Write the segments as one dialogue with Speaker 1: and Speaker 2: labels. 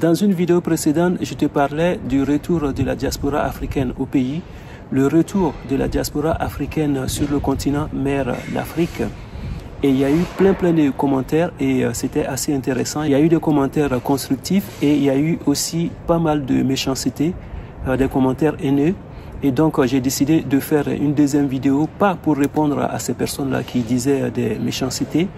Speaker 1: Dans une vidéo précédente, je te parlais du retour de la diaspora africaine au pays, le retour de la diaspora africaine sur le continent mère l'Afrique. Et il y a eu plein de commentaires et c'était assez intéressant. Il y a eu des commentaires constructifs et il y a eu aussi pas mal de méchanceté, des commentaires haineux. Et donc j'ai décidé de faire une deuxième vidéo, pas pour répondre à ces personnes-là qui disaient des méchancetés,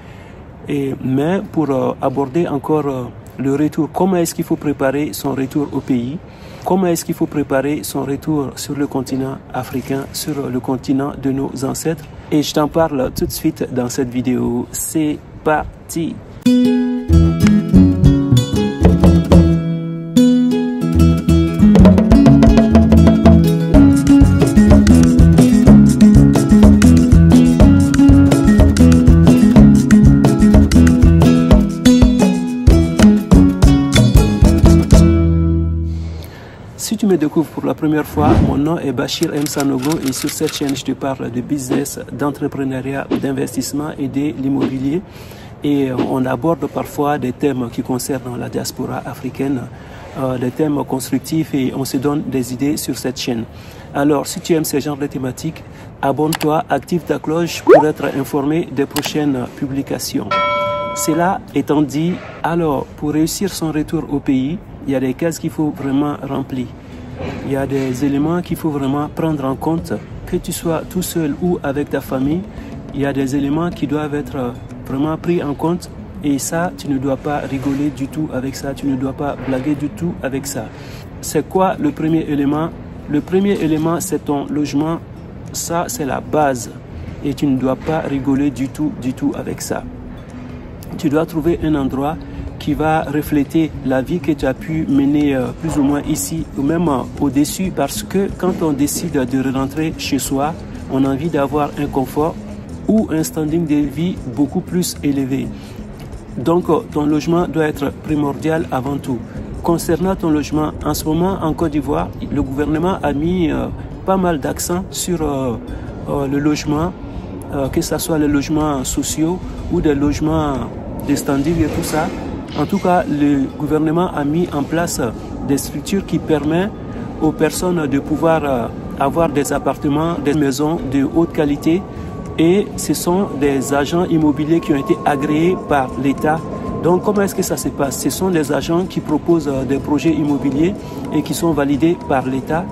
Speaker 1: mais pour aborder encore le retour. Comment est-ce qu'il faut préparer son retour au pays? Comment est-ce qu'il faut préparer son retour sur le continent africain, sur le continent de nos ancêtres? Et je t'en parle tout de suite dans cette vidéo. C'est parti! Si tu me découvres pour la première fois, mon nom est Bachir M. Sanogo et sur cette chaîne, je te parle de business, d'entrepreneuriat, d'investissement et de l'immobilier. Et on aborde parfois des thèmes qui concernent la diaspora africaine, des thèmes constructifs et on se donne des idées sur cette chaîne. Alors, si tu aimes ce genre de thématiques, abonne-toi, active ta cloche pour être informé des prochaines publications. Cela étant dit, alors, pour réussir son retour au pays, il y a des cases qu'il faut vraiment remplir. Il y a des éléments qu'il faut vraiment prendre en compte, que tu sois tout seul ou avec ta famille. Il y a des éléments qui doivent être vraiment pris en compte et ça, tu ne dois pas rigoler du tout avec ça, tu ne dois pas blaguer du tout avec ça. C'est quoi le premier élément? Le premier élément, c'est ton logement. Ça, c'est la base et tu ne dois pas rigoler du tout avec ça. Tu dois trouver un endroit qui va refléter la vie que tu as pu mener plus ou moins ici ou même au-dessus, parce que quand on décide de rentrer chez soi, on a envie d'avoir un confort ou un standing de vie beaucoup plus élevé. Donc ton logement doit être primordial avant tout. Concernant ton logement, en ce moment en Côte d'Ivoire, le gouvernement a mis pas mal d'accent sur le logement, que ce soit les logements sociaux ou des logements de standing et tout ça. En tout cas, le gouvernement a mis en place des structures qui permettent aux personnes de pouvoir avoir des appartements, des maisons de haute qualité. Et ce sont des agents immobiliers qui ont été agréés par l'État. Donc, comment est-ce que ça se passe? Ce sont des agents qui proposent des projets immobiliers et qui sont validés par l'État.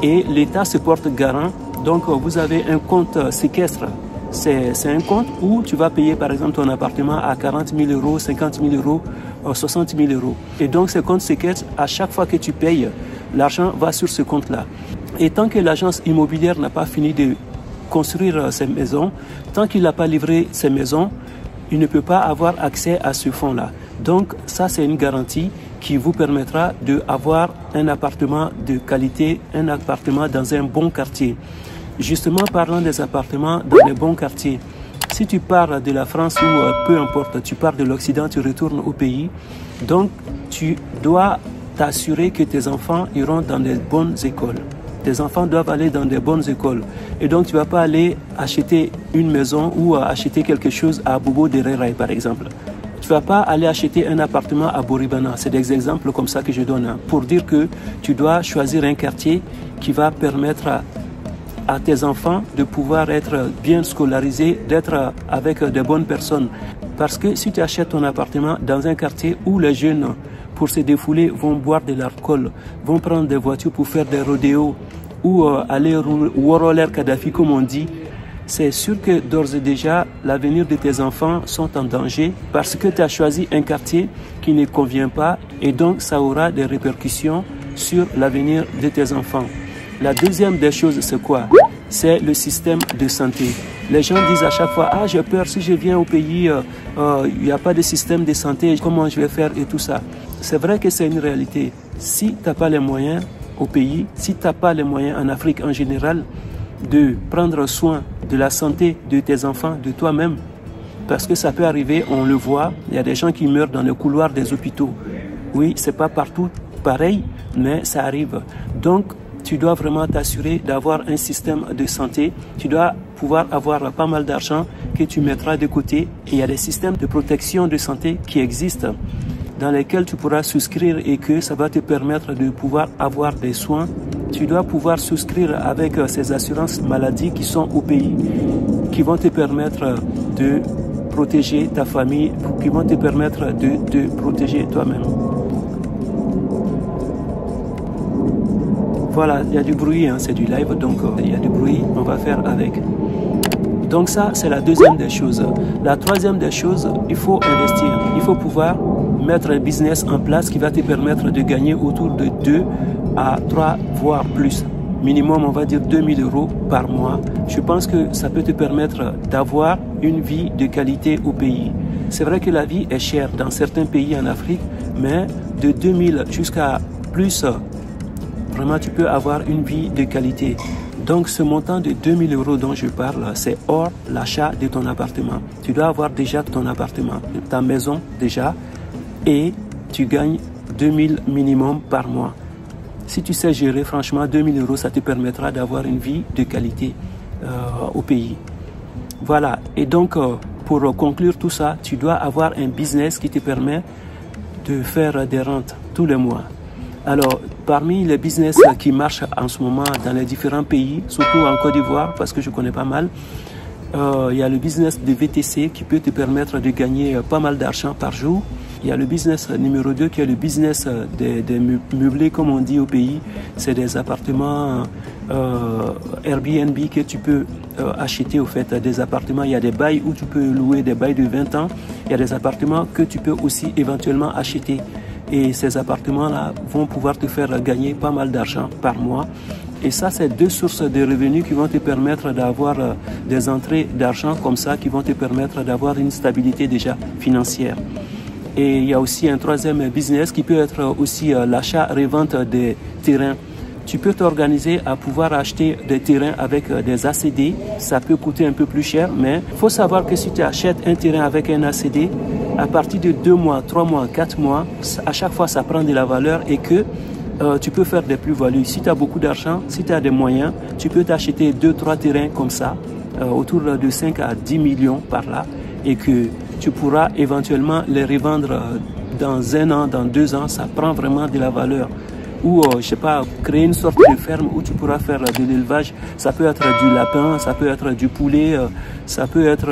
Speaker 1: Et l'État se porte garant. Donc, vous avez un compte séquestre. C'est un compte où tu vas payer par exemple ton appartement à 40 000 euros, 50 000 euros, 60 000 euros. Et donc ce compte séquestre, à chaque fois que tu payes, l'argent va sur ce compte-là. Et tant que l'agence immobilière n'a pas fini de construire ses maisons, tant qu'il n'a pas livré ses maisons, il ne peut pas avoir accès à ce fonds-là. Donc ça, c'est une garantie qui vous permettra d'avoir un appartement de qualité, un appartement dans un bon quartier. Justement, parlant des appartements dans les bons quartiers, si tu pars de la France ou peu importe, tu pars de l'Occident, tu retournes au pays, donc tu dois t'assurer que tes enfants iront dans des bonnes écoles. Tes enfants doivent aller dans des bonnes écoles. Et donc, tu ne vas pas aller acheter une maison ou acheter quelque chose à Bobo de Reraï, par exemple. Tu ne vas pas aller acheter un appartement à Boribana. C'est des exemples comme ça que je donne, pour dire que tu dois choisir un quartier qui va permettre à tes enfants de pouvoir être bien scolarisés, d'être avec de bonnes personnes. Parce que si tu achètes ton appartement dans un quartier où les jeunes, pour se défouler, vont boire de l'alcool, vont prendre des voitures pour faire des rodéos ou aller au roller Kadhafi comme on dit, c'est sûr que d'ores et déjà, l'avenir de tes enfants sont en danger parce que tu as choisi un quartier qui ne convient pas et donc ça aura des répercussions sur l'avenir de tes enfants. La deuxième des choses, c'est quoi? C'est le système de santé. Les gens disent à chaque fois, ah j'ai peur, si je viens au pays, il n'y a pas de système de santé, comment je vais faire et tout ça. C'est vrai que c'est une réalité. Si tu n'as pas les moyens au pays, si tu n'as pas les moyens en Afrique en général, de prendre soin de la santé de tes enfants, de toi-même, parce que ça peut arriver, on le voit, il y a des gens qui meurent dans le couloir des hôpitaux. Oui, c'est pas partout pareil, mais ça arrive. Donc, tu dois vraiment t'assurer d'avoir un système de santé. Tu dois pouvoir avoir pas mal d'argent que tu mettras de côté. Et il y a des systèmes de protection de santé qui existent. dans lesquels tu pourras souscrire et que ça va te permettre de pouvoir avoir des soins. Tu dois pouvoir souscrire avec ces assurances maladie qui sont au pays, qui vont te permettre de protéger ta famille, qui vont te permettre de te protéger toi-même. Voilà, il y a du bruit, hein, c'est du live, donc il y a du bruit, on va faire avec. Donc ça, c'est la deuxième des choses. La troisième des choses, il faut investir. Il faut pouvoir mettre un business en place qui va te permettre de gagner autour de 2 à 3, voire plus. Minimum, on va dire 2000 € par mois. Je pense que ça peut te permettre d'avoir une vie de qualité au pays. C'est vrai que la vie est chère dans certains pays en Afrique, mais de 2000 jusqu'à plus, vraiment tu peux avoir une vie de qualité. Donc ce montant de 2000 € dont je parle, c'est hors l'achat de ton appartement. Tu dois avoir déjà ton appartement, ta maison déjà, et tu gagnes 2000 minimum par mois. Si tu sais gérer, franchement, 2000 €, ça te permettra d'avoir une vie de qualité au pays. Voilà, et donc pour conclure tout ça, tu dois avoir un business qui te permet de faire des rentes tous les mois. Alors, parmi les business qui marchent en ce moment dans les différents pays, surtout en Côte d'Ivoire, parce que je connais pas mal, il y a le business de VTC qui peut te permettre de gagner pas mal d'argent par jour. Il y a le business numéro 2 qui est le business des meublés, comme on dit au pays. C'est des appartements Airbnb que tu peux acheter, au fait, des appartements. Il y a des bails où tu peux louer des bails de 20 ans. Il y a des appartements que tu peux aussi éventuellement acheter. Et ces appartements-là vont pouvoir te faire gagner pas mal d'argent par mois. Et ça, c'est 2 sources de revenus qui vont te permettre d'avoir des entrées d'argent comme ça, qui vont te permettre d'avoir une stabilité déjà financière. Et il y a aussi un troisième business qui peut être aussi l'achat-revente des terrains. Tu peux t'organiser à pouvoir acheter des terrains avec des ACD. Ça peut coûter un peu plus cher, mais il faut savoir que si tu achètes un terrain avec un ACD, à partir de 2 mois, 3 mois, 4 mois, à chaque fois ça prend de la valeur et que tu peux faire des plus-values. Si tu as beaucoup d'argent, si tu as des moyens, tu peux t'acheter 2-3 terrains comme ça, autour de 5 à 10 millions par là, et que tu pourras éventuellement les revendre dans 1 an, dans 2 ans. Ça prend vraiment de la valeur. Ou, je sais pas, créer une sorte de ferme où tu pourras faire de l'élevage. Ça peut être du lapin, ça peut être du poulet, ça peut être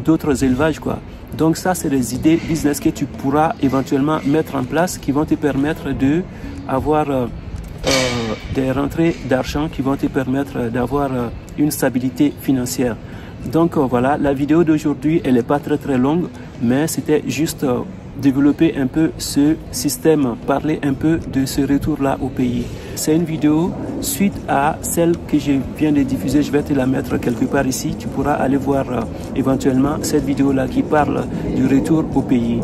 Speaker 1: d'autres élevages, quoi. Donc ça, c'est des idées business que tu pourras éventuellement mettre en place qui vont te permettre d'avoir des rentrées d'argent qui vont te permettre d'avoir une stabilité financière. Donc voilà, la vidéo d'aujourd'hui, elle n'est pas très longue, mais c'était juste développer un peu ce système, parler un peu de ce retour-là au pays. C'est une vidéo suite à celle que je viens de diffuser. Je vais te la mettre quelque part ici. Tu pourras aller voir éventuellement cette vidéo-là qui parle du retour au pays.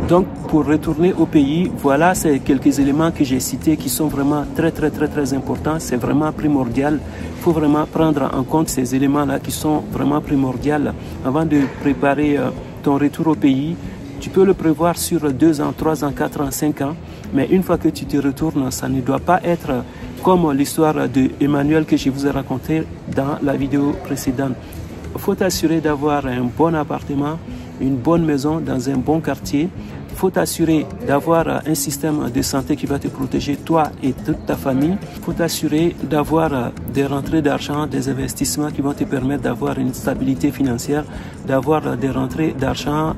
Speaker 1: Donc, pour retourner au pays, voilà, c'est quelques éléments que j'ai cités qui sont vraiment très importants. C'est vraiment primordial. Il faut vraiment prendre en compte ces éléments-là qui sont vraiment primordiaux avant de préparer ton retour au pays. Tu peux le prévoir sur 2 ans, 3 ans, 4 ans, 5 ans. Mais une fois que tu te retournes, ça ne doit pas être comme l'histoire de Emmanuel que je vous ai raconté dans la vidéo précédente. Il faut t'assurer d'avoir un bon appartement, une bonne maison dans un bon quartier. Il faut t'assurer d'avoir un système de santé qui va te protéger, toi et toute ta famille. Il faut t'assurer d'avoir des rentrées d'argent, des investissements qui vont te permettre d'avoir une stabilité financière, d'avoir des rentrées d'argent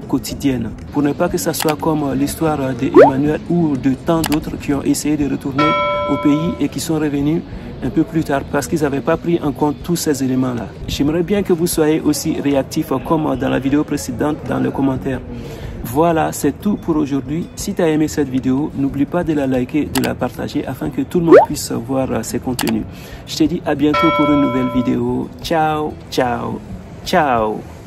Speaker 1: quotidiennes. Pour ne pas que ça soit comme l'histoire d'Emmanuel ou de tant d'autres qui ont essayé de retourner au pays et qui sont revenus un peu plus tard parce qu'ils n'avaient pas pris en compte tous ces éléments-là. J'aimerais bien que vous soyez aussi réactifs comme dans la vidéo précédente dans les commentaires. Voilà, c'est tout pour aujourd'hui. Si tu as aimé cette vidéo, n'oublie pas de la liker, de la partager afin que tout le monde puisse voir ces contenus. Je te dis à bientôt pour une nouvelle vidéo. Ciao, ciao, ciao.